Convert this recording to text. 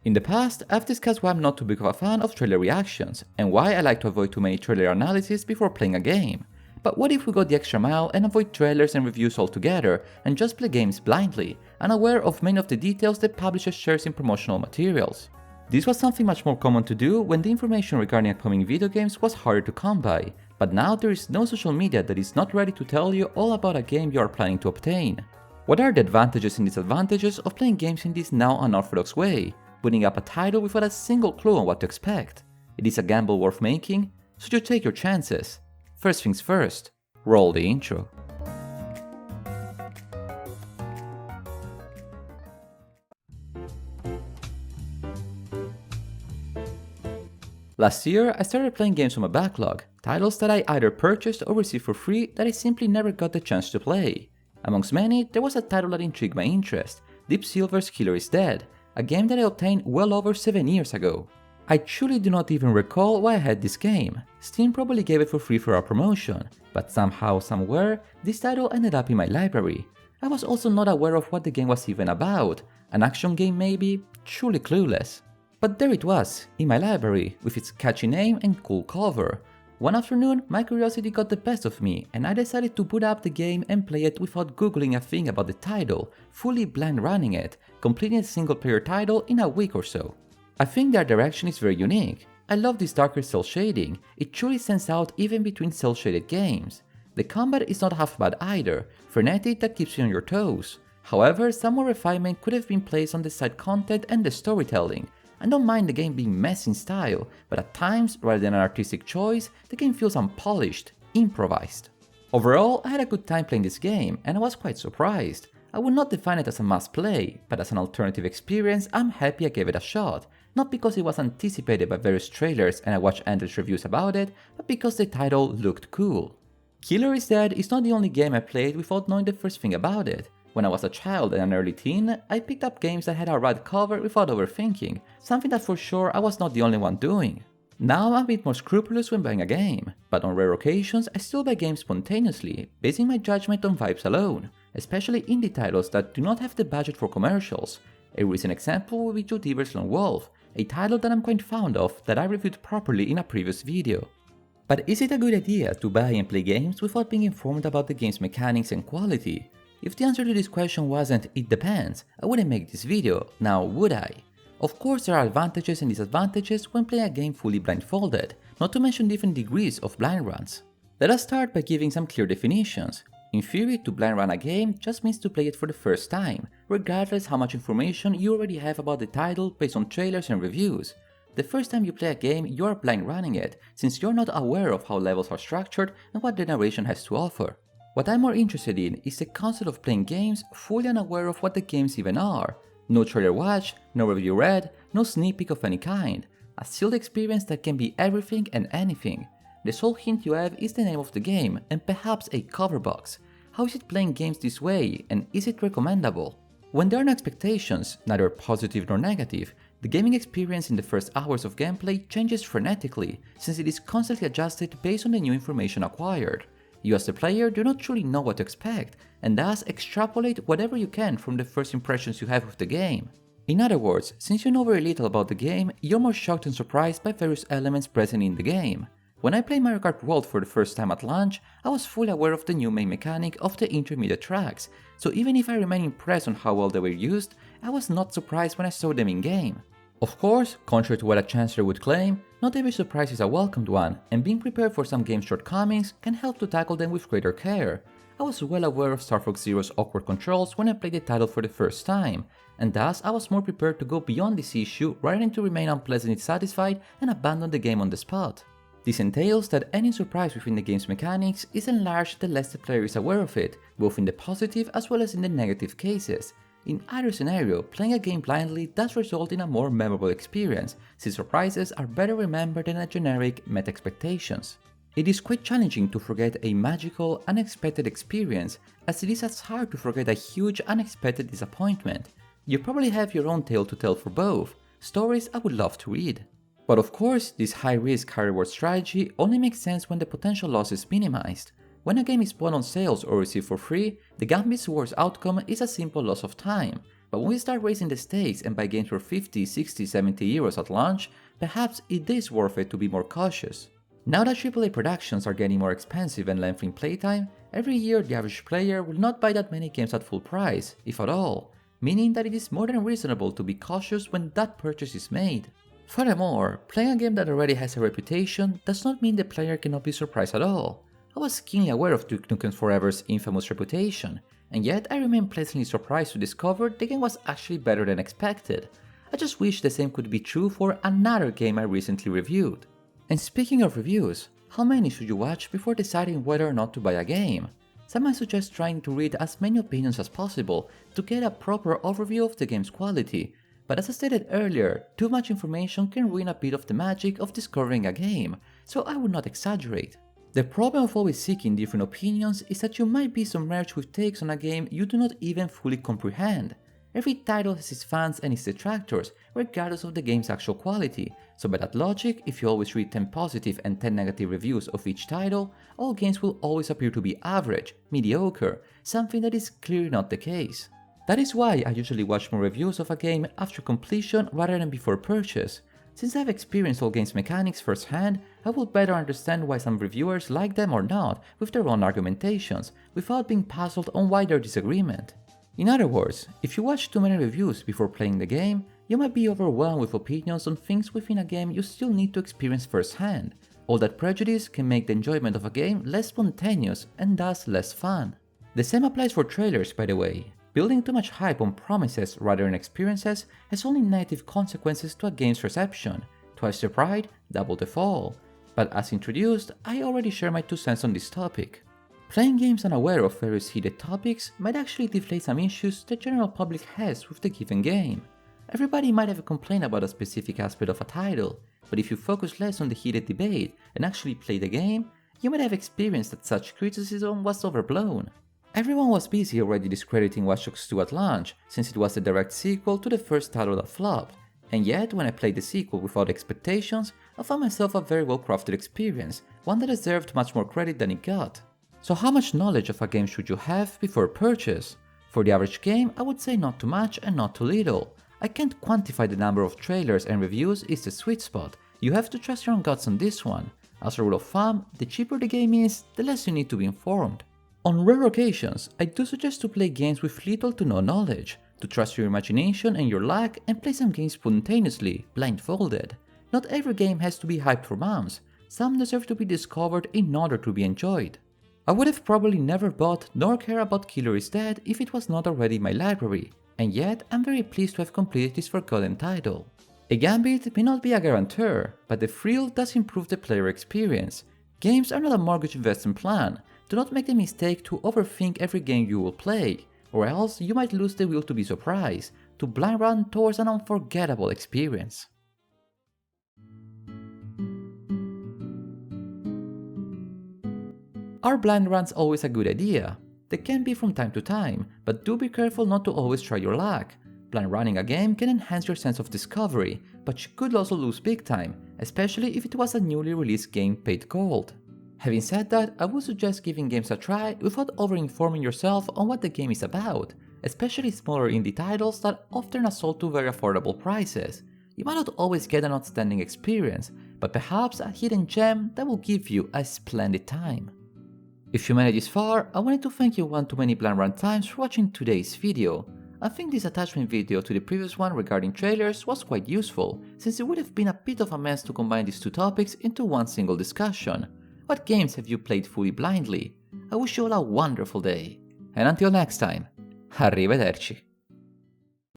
In the past, I've discussed why I'm not too big of a fan of trailer reactions, and why I like to avoid too many trailer analyses before playing a game. But what if we go the extra mile and avoid trailers and reviews altogether and just play games blindly, unaware of many of the details that publishers share in promotional materials? This was something much more common to do when the information regarding upcoming video games was harder to come by, but now there is no social media that is not ready to tell you all about a game you are planning to obtain. What are the advantages and disadvantages of playing games in this now unorthodox way, putting up a title without a single clue on what to expect? It is a gamble worth making, so you take your chances. First things first, roll the intro. Last year, I started playing games from a backlog, titles that I either purchased or received for free that I simply never got the chance to play. Amongst many, there was a title that intrigued my interest, Deep Silver's Killer is Dead, a game that I obtained well over 7 years ago. I truly do not even recall why I had this game. Steam probably gave it for free for a promotion, but somehow, somewhere, this title ended up in my library. I was also not aware of what the game was even about, an action game maybe, truly clueless. But there it was, in my library, with its catchy name and cool cover. One afternoon, my curiosity got the best of me, and I decided to boot up the game and play it without googling a thing about the title, fully blind running it, completing a single player title in a week or so. I think their direction is very unique. I love this darker cel shading, it truly stands out even between cel shaded games. The combat is not half bad either, frenetic that keeps you on your toes. However, some more refinement could have been placed on the side content and the storytelling. I don't mind the game being messy in style, but at times, rather than an artistic choice, the game feels unpolished, improvised. Overall, I had a good time playing this game, and I was quite surprised. I would not define it as a must-play, but as an alternative experience, I'm happy I gave it a shot. Not because it was anticipated by various trailers and I watched endless reviews about it, but because the title looked cool. Killer is Dead is not the only game I played without knowing the first thing about it. When I was a child and an early teen, I picked up games that had a rad cover without overthinking, something that for sure I was not the only one doing. Now I'm a bit more scrupulous when buying a game, but on rare occasions I still buy games spontaneously, basing my judgment on vibes alone, especially indie titles that do not have the budget for commercials. A recent example would be Joe Diver's Lone Wolf, a title that I'm quite fond of that I reviewed properly in a previous video. But is it a good idea to buy and play games without being informed about the game's mechanics and quality? If the answer to this question wasn't "it depends," I wouldn't make this video, now would I? Of course there are advantages and disadvantages when playing a game fully blindfolded, not to mention different degrees of blind runs. Let us start by giving some clear definitions. In theory, to blind run a game just means to play it for the first time, regardless how much information you already have about the title based on trailers and reviews. The first time you play a game, you are blind running it, since you're not aware of how levels are structured and what the narration has to offer. What I'm more interested in is the concept of playing games fully unaware of what the games even are. No trailer watched, no review read, no sneak peek of any kind. A sealed experience that can be everything and anything. The sole hint you have is the name of the game and perhaps a cover box. How is it playing games this way, and is it recommendable? When there are no expectations, neither positive nor negative, the gaming experience in the first hours of gameplay changes frenetically, since it is constantly adjusted based on the new information acquired. You as the player do not truly know what to expect, and thus extrapolate whatever you can from the first impressions you have of the game. In other words, since you know very little about the game, you're more shocked and surprised by various elements present in the game. When I played Mario Kart World for the first time at launch, I was fully aware of the new main mechanic of the intermediate tracks, so even if I remain impressed on how well they were used, I was not surprised when I saw them in game. Of course, contrary to what a chancellor would claim, not every surprise is a welcomed one, and being prepared for some game shortcomings can help to tackle them with greater care. I was well aware of Star Fox Zero's awkward controls when I played the title for the first time, and thus I was more prepared to go beyond this issue rather than to remain unpleasantly satisfied and abandon the game on the spot. This entails that any surprise within the game's mechanics is enlarged the less the player is aware of it, both in the positive as well as in the negative cases. In either scenario, playing a game blindly does result in a more memorable experience, since surprises are better remembered than a generic met expectations. It is quite challenging to forget a magical, unexpected experience, as it is as hard to forget a huge, unexpected disappointment. You probably have your own tale to tell for both, stories I would love to read. But of course, this high-risk, high-reward strategy only makes sense when the potential loss is minimized. When a game is bought on sales or received for free, the gambit's worst outcome is a simple loss of time. But when we start raising the stakes and buy games for 50, 60, 70 euros at launch, perhaps it is worth it to be more cautious. Now that AAA productions are getting more expensive and lengthening playtime, every year the average player will not buy that many games at full price, if at all, meaning that it is more than reasonable to be cautious when that purchase is made. Furthermore, playing a game that already has a reputation does not mean the player cannot be surprised at all. I was keenly aware of Duke Nukem Forever's infamous reputation, and yet I remain pleasantly surprised to discover the game was actually better than expected. I just wish the same could be true for another game I recently reviewed. And speaking of reviews, how many should you watch before deciding whether or not to buy a game? Some might suggest trying to read as many opinions as possible to get a proper overview of the game's quality, but as I stated earlier, too much information can ruin a bit of the magic of discovering a game, so I would not exaggerate. The problem of always seeking different opinions is that you might be submerged with takes on a game you do not even fully comprehend. Every title has its fans and its detractors, regardless of the game's actual quality, so by that logic, if you always read 10 positive and 10 negative reviews of each title, all games will always appear to be average, mediocre, something that is clearly not the case. That is why I usually watch more reviews of a game after completion rather than before purchase. Since I've experienced all games' mechanics firsthand, I will better understand why some reviewers like them or not with their own argumentations, without being puzzled on why their disagreement. In other words, if you watch too many reviews before playing the game, you might be overwhelmed with opinions on things within a game you still need to experience firsthand. All that prejudice can make the enjoyment of a game less spontaneous and thus less fun. The same applies for trailers, by the way. Building too much hype on promises rather than experiences has only negative consequences to a game's reception. Twice the pride, double the fall. But as introduced, I already share my 2 cents on this topic. Playing games unaware of various heated topics might actually deflate some issues the general public has with the given game. Everybody might have a complaint about a specific aspect of a title, but if you focus less on the heated debate and actually play the game, you might have experienced that such criticism was overblown. Everyone was busy already discrediting Watch Dogs 2 at launch, since it was a direct sequel to the first title that flopped, and yet when I played the sequel without expectations, I found myself a very well crafted experience, one that deserved much more credit than it got. So how much knowledge of a game should you have before purchase? For the average game, I would say not too much and not too little. I can't quantify the number of trailers and reviews is the sweet spot, you have to trust your own guts on this one. As a rule of thumb, the cheaper the game is, the less you need to be informed. On rare occasions, I do suggest to play games with little to no knowledge, to trust your imagination and your luck and play some games spontaneously, blindfolded. Not every game has to be hyped for months, some deserve to be discovered in order to be enjoyed. I would have probably never bought nor care about Killer is Dead if it was not already in my library, and yet I'm very pleased to have completed this forgotten title. A gambit may not be a guarantor, but the thrill does improve the player experience. Games are not a mortgage investment plan. Do not make the mistake to overthink every game you will play, or else you might lose the will to be surprised, to blind run towards an unforgettable experience. Are blind runs always a good idea? They can be from time to time, but do be careful not to always try your luck. Blind running a game can enhance your sense of discovery, but you could also lose big time, especially if it was a newly released game paid gold. Having said that, I would suggest giving games a try without over-informing yourself on what the game is about, especially smaller indie titles that often are sold to very affordable prices. You might not always get an outstanding experience, but perhaps a hidden gem that will give you a splendid time. If you made it this far, I wanted to thank you one too many blind run times for watching today's video. I think this attachment video to the previous one regarding trailers was quite useful, since it would have been a bit of a mess to combine these 2 topics into one single discussion. What games have you played fully blindly? I wish you all a wonderful day. And until next time, arrivederci.